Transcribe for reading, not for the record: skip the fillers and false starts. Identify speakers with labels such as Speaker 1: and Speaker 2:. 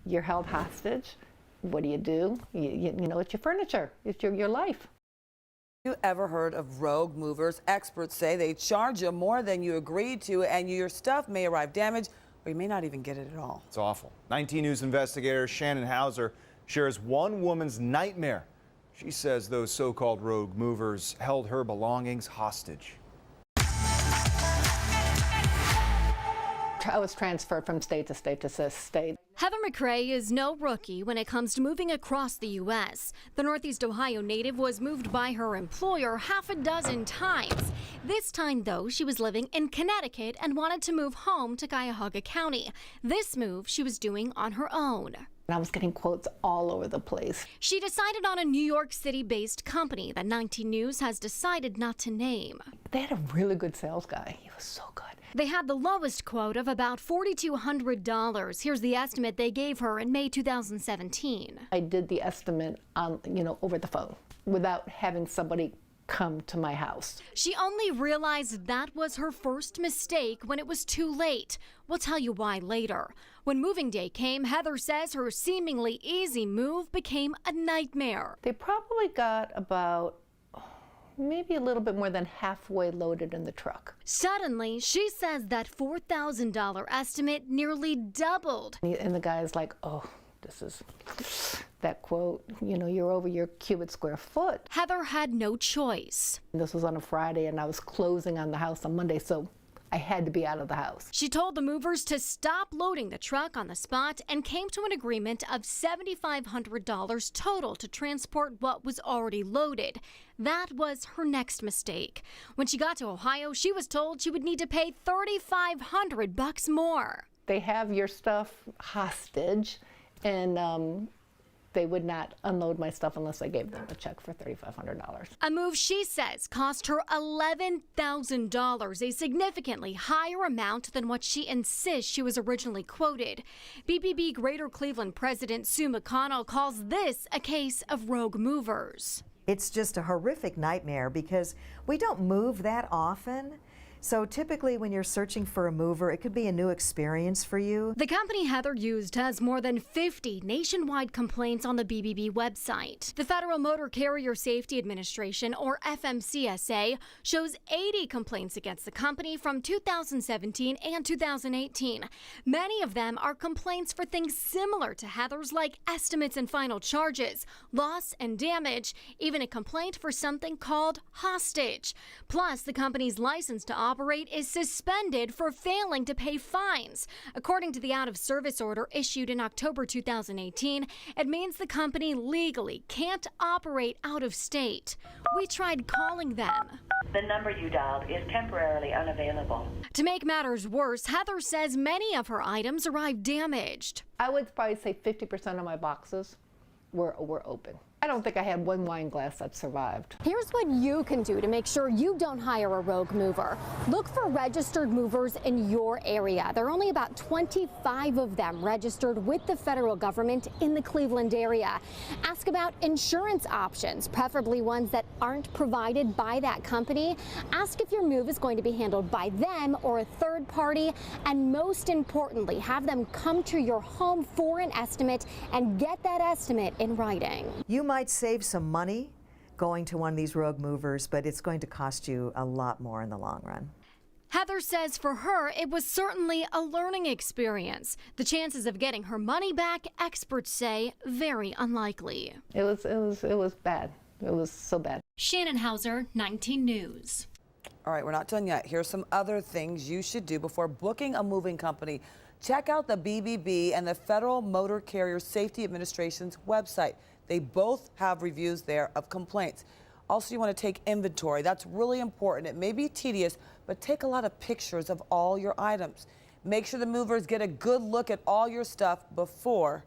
Speaker 1: you're held hostage. What do? You know, it's your furniture. It's your life.
Speaker 2: Have you ever heard of rogue movers? Experts say they charge you more than you agreed to, and your stuff may arrive damaged, or you may not even get it at all.
Speaker 3: It's awful. 19 News investigator Shannon Hauser shares one woman's nightmare. She says those so-called rogue movers held her belongings hostage.
Speaker 1: I was transferred from state to state to state.
Speaker 4: Heather McRae is no rookie when it comes to moving across the U.S. The Northeast Ohio native was moved by her employer half a dozen times. This time, though, she was living in Connecticut and wanted to move home to Cuyahoga County. This move she was doing on her own.
Speaker 1: I was getting quotes all over the place.
Speaker 4: She decided on a New York City-based company that 19 News has decided not to name.
Speaker 1: They had a really good sales guy. He was so good.
Speaker 4: They had the lowest quote of about $4,200. Here's the estimate they gave her in May 2017.
Speaker 1: I did the estimate on, over the phone without having somebody come to my house.
Speaker 4: She only realized that was her first mistake when it was too late. We'll tell you why later. When moving day came, Heather says her seemingly easy move became a nightmare.
Speaker 1: They probably got about maybe a little bit more than halfway loaded in the truck.
Speaker 4: Suddenly, she says that $4,000 estimate nearly doubled.
Speaker 1: And the guy's like, oh, this is that quote, you're over your cubic square foot.
Speaker 4: Heather had no choice.
Speaker 1: This was on a Friday and I was closing on the house on Monday, so I had to be out of the house.
Speaker 4: She told the movers to stop loading the truck on the spot and came to an agreement of $7,500 total to transport what was already loaded. That was her next mistake. When she got to Ohio, she was told she would need to pay $3,500 more.
Speaker 1: They have your stuff hostage, and they would not unload my stuff unless I gave them a check for $3,500.
Speaker 4: A move she says cost her $11,000, a significantly higher amount than what she insists she was originally quoted. BBB Greater Cleveland President Sue McConnell calls this a case of rogue movers.
Speaker 5: It's just a horrific nightmare because we don't move that often. So typically when you're searching for a mover, it could be a new experience for you.
Speaker 4: The company Heather used has more than 50 nationwide complaints on the BBB website. The Federal Motor Carrier Safety Administration, or FMCSA, shows 80 complaints against the company from 2017 and 2018. Many of them are complaints for things similar to Heather's, like estimates and final charges, loss and damage, even a complaint for something called hostage. Plus, the company's license to operate is suspended for failing to pay fines. According to the out-of-service order issued in October 2018, it means the company legally can't operate out of state. We tried calling them.
Speaker 6: The number you dialed is temporarily unavailable.
Speaker 4: To make matters worse, Heather says many of her items arrived damaged.
Speaker 1: I would probably say 50% of my boxes were open. I don't think I had one wine glass that survived.
Speaker 7: Here's what you can do to make sure you don't hire a rogue mover. Look for registered movers in your area. There are only about 25 of them registered with the federal government in the Cleveland area. Ask about insurance options, preferably ones that aren't provided by that company. Ask if your move is going to be handled by them or a third party. And most importantly, have them come to your home for an estimate and get that estimate in writing.
Speaker 5: You might save some money going to one of these rogue movers, but it's going to cost you a lot more in the long run.
Speaker 4: Heather says for her, it was certainly a learning experience. The chances of getting her money back, experts say, very unlikely.
Speaker 1: It was bad. It was so bad.
Speaker 4: Shannon Hauser, 19 News.
Speaker 2: All right, we're not done yet. Here's some other things you should do before booking a moving company. Check out the BBB and the Federal Motor Carrier Safety Administration's website. They both have reviews there of complaints. Also, you want to take inventory. That's really important. It may be tedious, but take a lot of pictures of all your items. Make sure the movers get a good look at all your stuff before